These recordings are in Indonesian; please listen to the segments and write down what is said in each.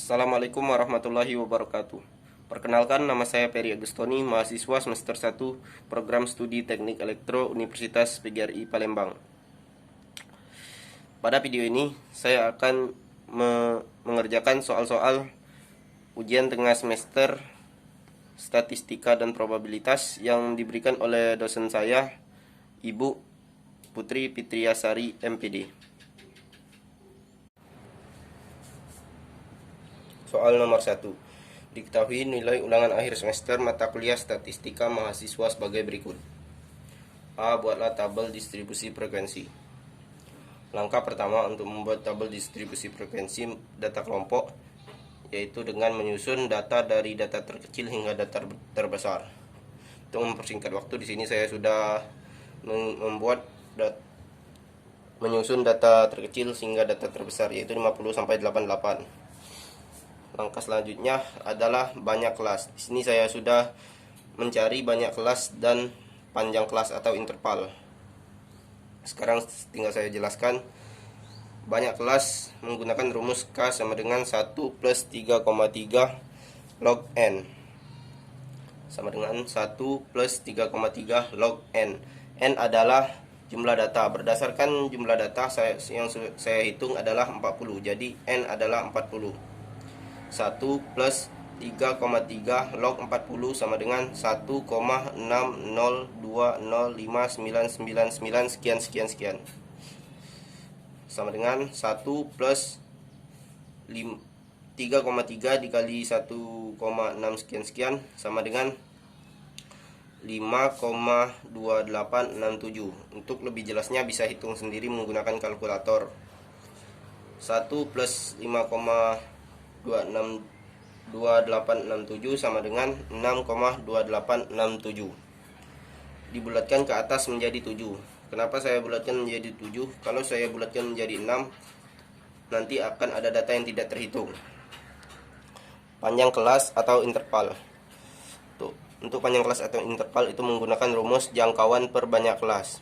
Assalamualaikum warahmatullahi wabarakatuh. Perkenalkan, nama saya Peri Agustoni, mahasiswa semester 1 Program Studi Teknik Elektro Universitas PGRI Palembang. Pada video ini, saya akan mengerjakan soal-soal ujian tengah semester Statistika dan Probabilitas yang diberikan oleh dosen saya, Ibu Putri Fitriasari, MPD. Soal nomor 1. Diketahui nilai ulangan akhir semester mata kuliah statistika mahasiswa sebagai berikut. A. Buatlah tabel distribusi frekuensi. Langkah pertama untuk membuat tabel distribusi frekuensi data kelompok, yaitu dengan menyusun data dari data terkecil hingga data terbesar. Untuk mempersingkat waktu, di sini saya sudah menyusun data terkecil hingga data terbesar, yaitu 50 sampai 88. Langkah selanjutnya adalah banyak kelas. Di sini saya sudah mencari banyak kelas dan panjang kelas atau interval. Sekarang tinggal saya jelaskan. Banyak kelas menggunakan rumus K sama dengan 1 plus 3,3 log N. Sama dengan 1 plus 3,3 log N. N adalah jumlah data. Berdasarkan jumlah data yang saya hitung adalah 40. Jadi N adalah 40. 1 plus 3,3 log 40 sama dengan 1,60205999 sekian. Sama dengan 1 plus 3,3 dikali 1,6 sekian sama dengan 5,2867. Untuk lebih jelasnya bisa hitung sendiri menggunakan kalkulator. 1 plus 5,2867 sama dengan 6,2867. Dibulatkan ke atas menjadi 7. Kenapa saya bulatkan menjadi 7? Kalau saya bulatkan menjadi 6, nanti akan ada data yang tidak terhitung. Panjang kelas atau interval. Untuk panjang kelas atau interval itu menggunakan rumus jangkauan per banyak kelas.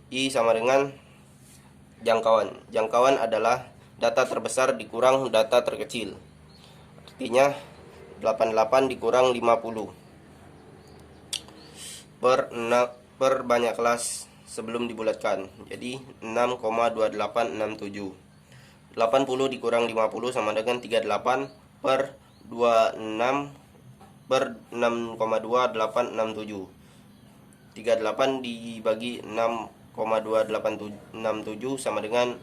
I sama dengan jangkauan. Jangkauan adalah data terbesar dikurang data terkecil. Artinya 88 dikurang 50 per banyak kelas sebelum dibulatkan. Jadi 6,2867. 80 dikurang 50 sama dengan 38 per 26 per 6,2867. 38 dibagi 6,2867 sama dengan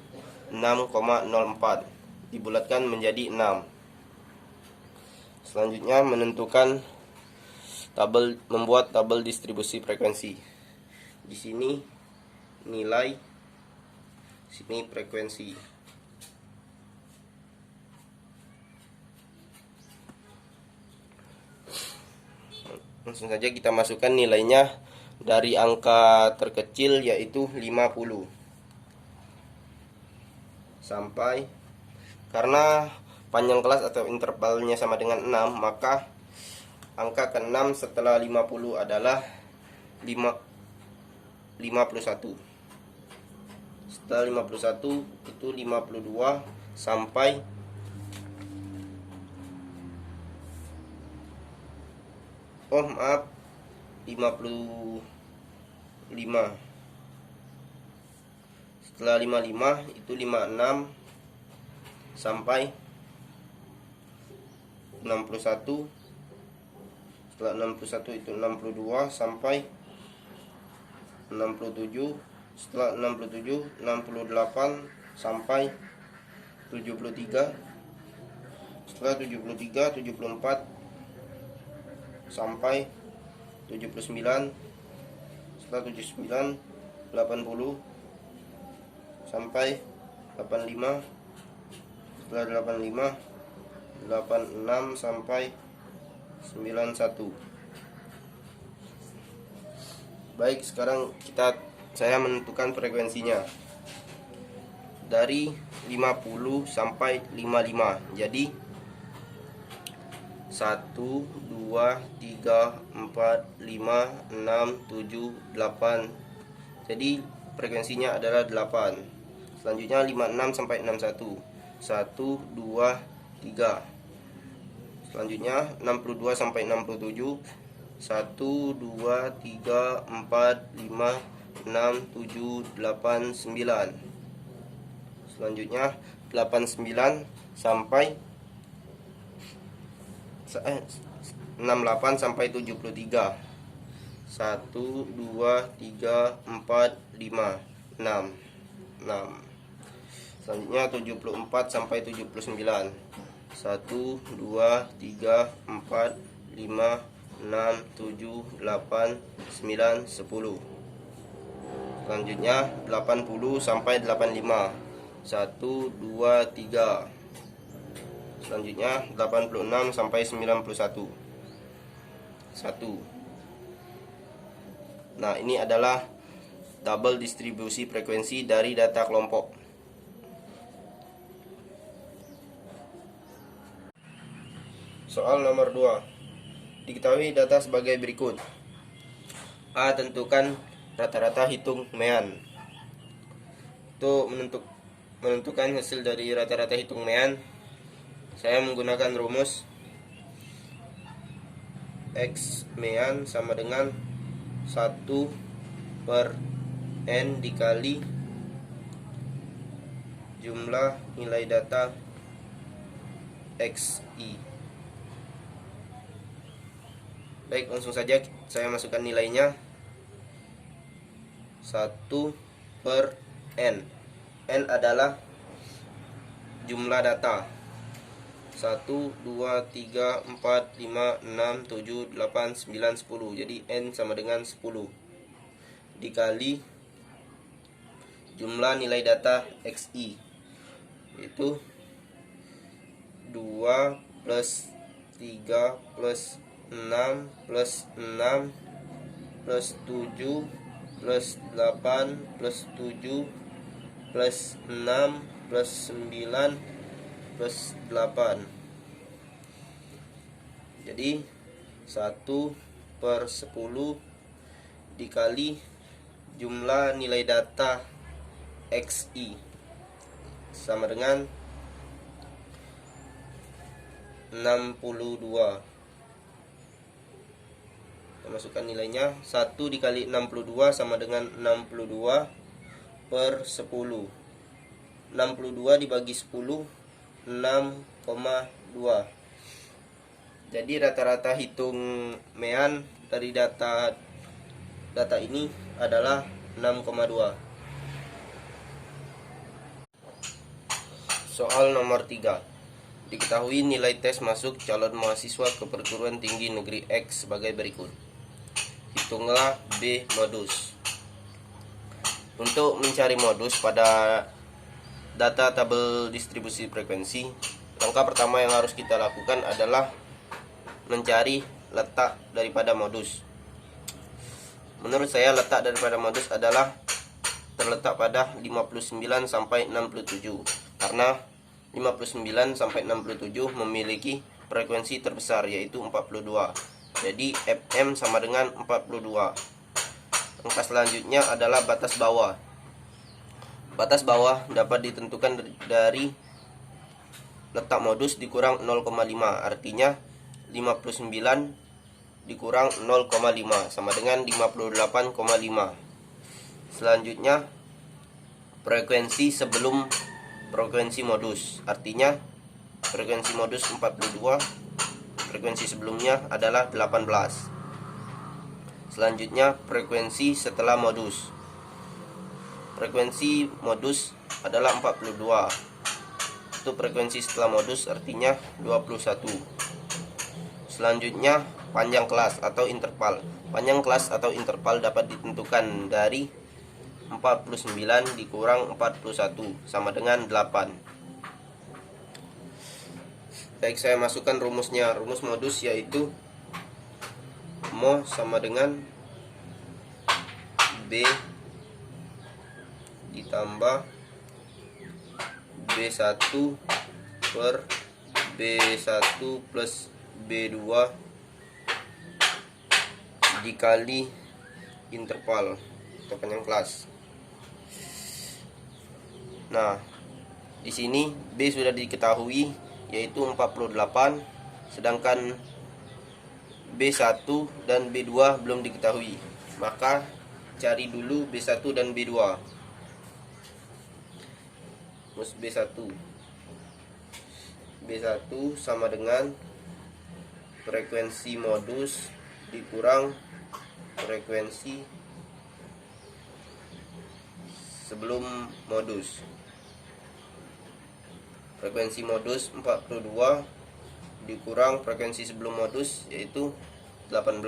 6,04. Dibulatkan menjadi 6. Selanjutnya menentukan membuat tabel distribusi frekuensi. Di sini nilai, sini frekuensi. Langsung saja kita masukkan nilainya dari angka terkecil yaitu 50 sampai, karena panjang kelas atau intervalnya sama dengan 6, maka angka ke-6 setelah 50 adalah 51. Setelah 51 itu 52 sampai 55. Setelah 55 itu 56 sampai 61. Setelah 61 itu 62 sampai 67. Setelah 67 68 sampai 73. Setelah 73 74 sampai 79. Setelah 79 80 sampai 85. Setelah 85 86 sampai 91. Baik, sekarang saya menentukan frekuensinya dari 50 sampai 55. Jadi 1 2 3 4 5 6 7 8. Jadi frekuensinya adalah 8. Selanjutnya 56 sampai 61. 1 2 33. Selanjutnya 62 sampai 67. 1 2 3 4 5 6 7 8 9. Selanjutnya 89 sampai 68 sampai 73. 1 2 3 4 5 6 6. Selanjutnya 74 sampai 79. 1 2 3 4 5 6 7 8 9 10. Selanjutnya 80 sampai 85. 1 2 3. Selanjutnya 86 sampai 91. 1. Nah, ini adalah tabel distribusi frekuensi dari data kelompok. Soal nomor 2. Diketahui data sebagai berikut. A. Tentukan rata-rata hitung mean. Untuk menentukan hasil dari rata-rata hitung mean, saya menggunakan rumus X mean sama dengan 1 per N dikali jumlah nilai data XI. Baik, langsung saja saya masukkan nilainya. 1 per N. N adalah jumlah data. 1 2 3 4 5 6 7 8 9 10. Jadi N sama dengan 10 dikali jumlah nilai data XI, yaitu 2 plus 3 plus 6 plus 6 plus 7 plus 8 plus 7 plus 6 plus 9 plus 8. Jadi 1 per 10 dikali jumlah nilai data XI sama dengan 62. Kita masukkan nilainya. 1 dikali 62 sama dengan 62 per 10. 62 dibagi 10, 6,2. Jadi rata-rata hitung mean dari data ini adalah 6,2. Soal nomor 3. Diketahui nilai tes masuk calon mahasiswa ke perguruan tinggi negeri X sebagai berikut. Hitunglah B modus. Untuk mencari modus pada data tabel distribusi frekuensi, langkah pertama yang harus kita lakukan adalah mencari letak daripada modus. Menurut saya letak daripada modus adalah terletak pada 59 sampai 67, karena 59 sampai 67 memiliki frekuensi terbesar, yaitu 42. Jadi FM sama dengan 42. Langkah selanjutnya adalah batas bawah. Batas bawah dapat ditentukan dari letak modus dikurang 0,5. Artinya 59 dikurang 0,5 sama dengan 58,5. Selanjutnya frekuensi sebelum frekuensi modus. Artinya frekuensi modus 42, frekuensi sebelumnya adalah 18. Selanjutnya frekuensi setelah modus. Frekuensi modus adalah 42. Itu frekuensi setelah modus, artinya 21. Selanjutnya panjang kelas atau interval. Panjang kelas atau interval dapat ditentukan dari 49 dikurang 41 sama dengan 8. Baik, saya masukkan rumusnya. Rumus modus yaitu Mo sama dengan B ditambah B1 per B1 plus B2 dikali interval atau panjang kelas. Nah, di sini B sudah diketahui yaitu 48, sedangkan B1 dan B2 belum diketahui. Maka cari dulu B1 dan B2. B1 sama dengan frekuensi modus dikurang frekuensi sebelum modus. Frekuensi modus 42 dikurang frekuensi sebelum modus, yaitu 18.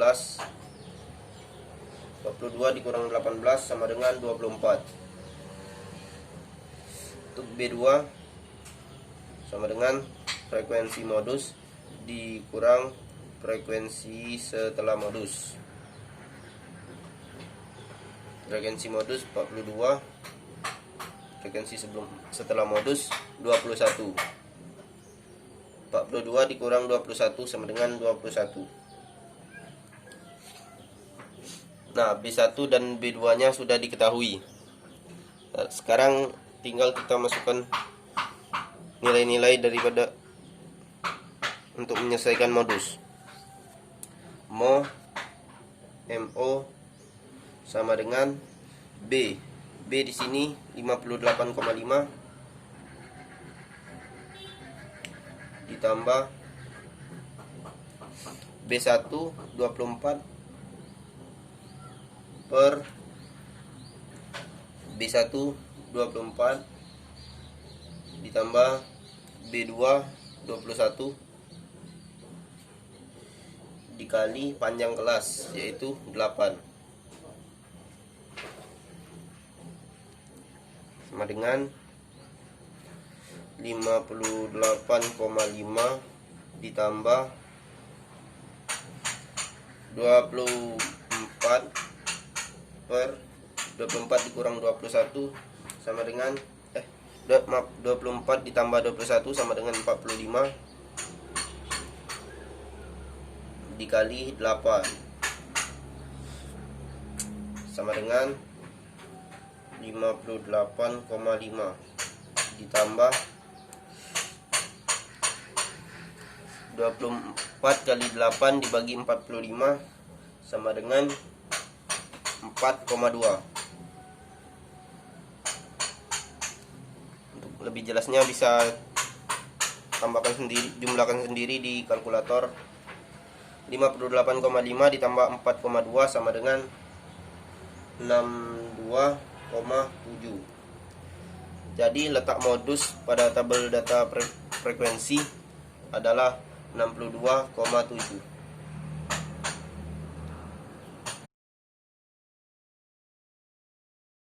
42 dikurang 18 sama dengan 24. Untuk B2 sama dengan frekuensi modus dikurang frekuensi setelah modus. Frekuensi modus 42, frekuensi setelah modus 21. 42 dikurang 21 sama dengan 21. Nah, B1 dan B2 nya sudah diketahui. Nah, sekarang tinggal kita masukkan nilai-nilai daripada untuk menyelesaikan modus. Mo sama dengan B. B di sini 58,5 ditambah B1 24 per B1 24 ditambah B2 21 dikali panjang kelas, yaitu 8, sama dengan 58,5 ditambah 24 per 24 dikurang 21 sama dengan 24 ditambah 21 sama dengan 45 dikali 8 sama dengan 58,5 ditambah 24 kali 8 dibagi 45 sama dengan 4,2. Untuk lebih jelasnya bisa tambahkan sendiri, jumlahkan sendiri di kalkulator. 58,5 ditambah 4,2 sama dengan 62,7. Jadi letak modus pada tabel data frekuensi adalah 62,7.